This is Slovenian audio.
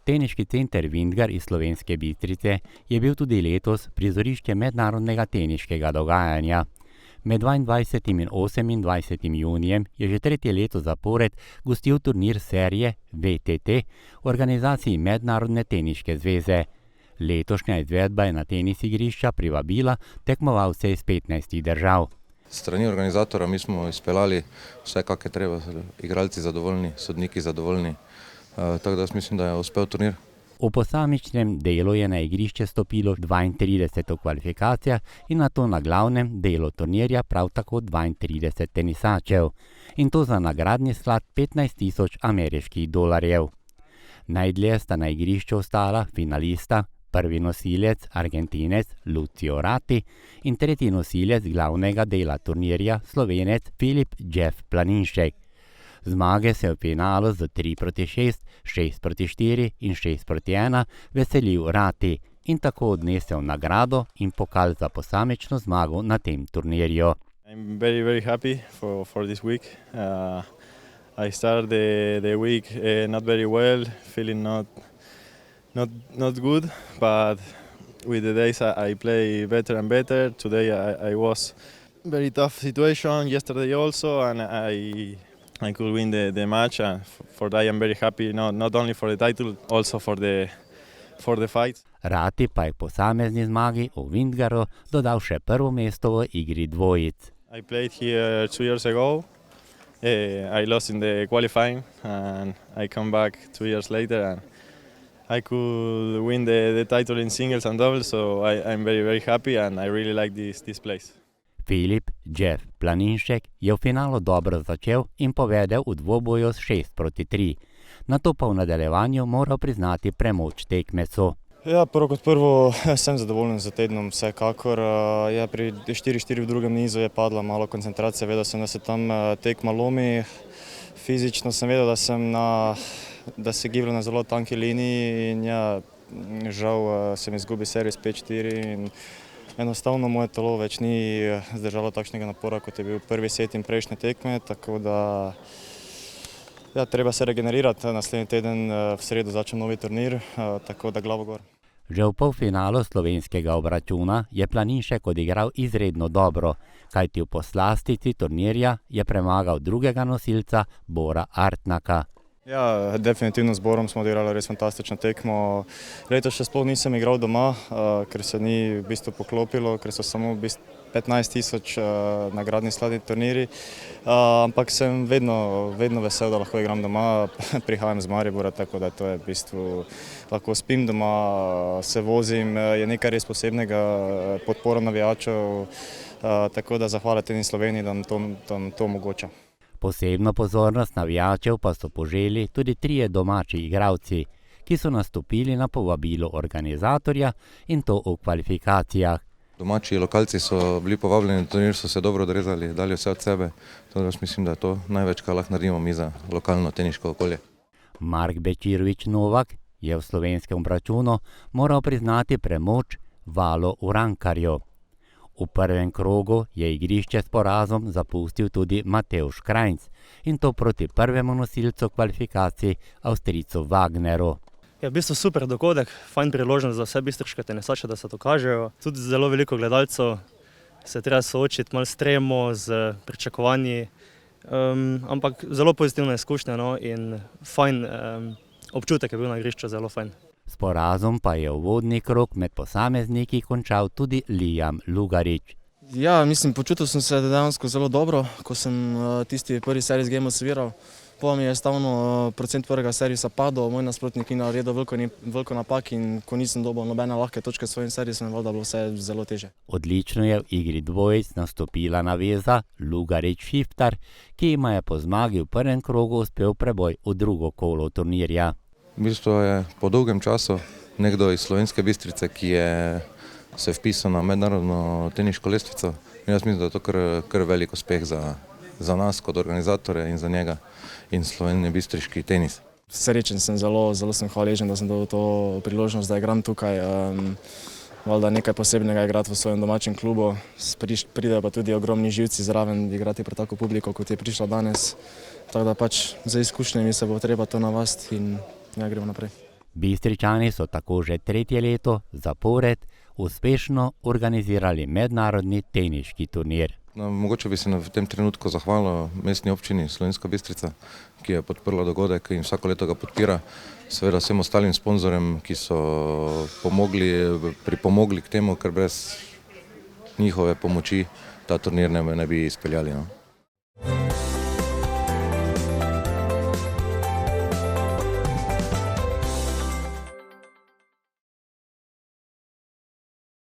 Teniški center Vintgar iz Slovenske Bistrice je bil tudi letos prizorišče mednarodnega teniškega dogajanja. Med 22. in 28. junijem je že tretje leto zapored gostil turnir serije VTT v organizaciji Mednarodne teniške zveze. Letošnja izvedba je na tenis igrišča privabila tekmovalce iz 15 držav. Strani organizatora mi smo izpeljali vse, kak je treba, igralci zadovoljni, sodniki zadovoljni, tako da mislim, da je uspel turnir. V posamičnem delu je na igrišče stopilo 32 v kvalifikacijah in nato na glavnem delu turnirja prav tako 32 tenisačev. In to za nagradni sklad 15.000 ameriških dolarjev. Najdlje sta na igrišču ostala finalista, prvi nosilec Argentinec Lucio Ratti in tretji nosilec glavnega dela turnirja Slovenec Filip Jeff Planinšek. Zmage se je v finalu z 3-6, 6-4 in 6-1 veselil Ratti in tako odnesel nagrado in pokal za posamično zmago na tem turnirju. I'm very happy for this week. I started the week not very well, feeling not good, but with the days I play better and better. Today I was very tough situation yesterday also, and I could win the match, and for that I'm very happy, not only for the title, also for the fight. Ratti pa je posamezni zmagi v Vintgaru dodal še prvo mesto v igri dvojic. I played here 2 years ago. I lost in the qualifying, and I come back 2 years later, and I could win the title in singles and doubles, so I'm very happy, and I really like this place. Filip Jeff Planinšek je v finalu dobro začel in povedel v dvoboju s 6-3. Nato pa v nadaljevanju moral priznati premoč tekmecu. Ja, prvo kot prvo sem zadovoljen z tednom, vsekakor. Ja, pri 4-4 v drugem nizu je padla malo koncentracija, vedel sem, da se tam tekma lomi. Fizično sem vedel, da se gibljem na zelo tanki liniji in ja, žal sem izgubil servis 5-4 in enostavno moje telo več ni zdržalo takšnega napora, kot je bil prvi set in prejšnje tekme, tako da ja, treba se regenerirati. Naslednji teden v sredo začne novi turnir, tako da glavo gor. Že v polfinalu slovenskega obračuna je Planinšek odigral izredno dobro, kajti v poslastici turnirja je premagal drugega nosilca Bora Artnaka. Ja, definitivno z Borom smo odigrali res fantastično tekmo. Letos še sploh nisem igral doma, ker se ni v bistvu poklopilo, ker so samo 15.000 nagradni sladni turniri. Ampak sem vedno vesel, da lahko igram doma. Prihajam z Maribora, tako da to je v bistvu lahko spim doma, se vozim, je nekaj res posebnega, podpora navijačev, tako da zahvala Tenis Sloveniji, da nam to omogoča. Posebno pozornost navijačev pa so poželi tudi trije domači igralci, ki so nastopili na povabilo organizatorja in to v kvalifikacijah. Domači lokalci so bili povabljeni na turnir, so se dobro odrezali, dali vse od sebe. Torej mislim, da je to največ, kar lahko naredimo mi za lokalno teniško okolje. Mark Bečirovič Novak je v slovenskem obračunu moral priznati premoč Valo Urankarju. V prvem krogu je igrišče s porazom zapustil tudi Mateusz Krajnc in to proti prvemu nosilcu kvalifikacij Avstrijcu Wagneru. Je v bistvu super dogodek, fajn priložnost za vse bistriške tenisače, da se dokažejo. Tudi zelo veliko gledalcev se treba soočiti malo s tremo, z pričakovanji, ampak zelo pozitivna izkušnja in fajn občutek je bil na igrišču, zelo fajn. S porazom pa je uvodni krog med posamezniki končal tudi Liam Lugarič. Ja, mislim, počutil sem se dejansko zelo dobro, ko sem tisti prvi servis game osviral. Potem mi je stavno procent prvega servisa padel, moj nasprotnik ni naredil veliko napak in ko nisem dobil nobene lahke točke s svojim servisom, je bilo vse zelo teže. Odlično je v igri dvojic nastopila naveza Lugarič-Šiftar, ki ima je po zmagi v prvem krogu uspel preboj v drugo kolo turnirja. V bistvu je po dolgem času nekdo iz Slovenske Bistrice, ki se je vpisal na mednarodno teniško lestvico. In jaz mislim, da je to kar velik uspeh za nas kot organizatore in za njega in slovenski bistriški tenis. Srečen sem, zelo sem hvaležen, da sem dobil to priložnost, da igram tukaj. Valjda nekaj posebnega igrati v svojem domačem klubu. Pridejo pa tudi ogromni živci zraven igrati pred tako publiko, kot je prišla danes. Tako da pač za izkušnjami se bo treba to navasti in ja, gremo naprej. Bistričani so tako že tretje leto zapored uspešno organizirali mednarodni teniški turnir. No, mogoče bi se v tem trenutku zahvalil mestni občini Slovenska Bistrica, ki je podprla dogodek in vsako leto ga podpira. Seveda vsem ostalim sponzorjem, ki so pripomogli k temu, ker brez njihove pomoči ta turnir ne bi izpeljali. No.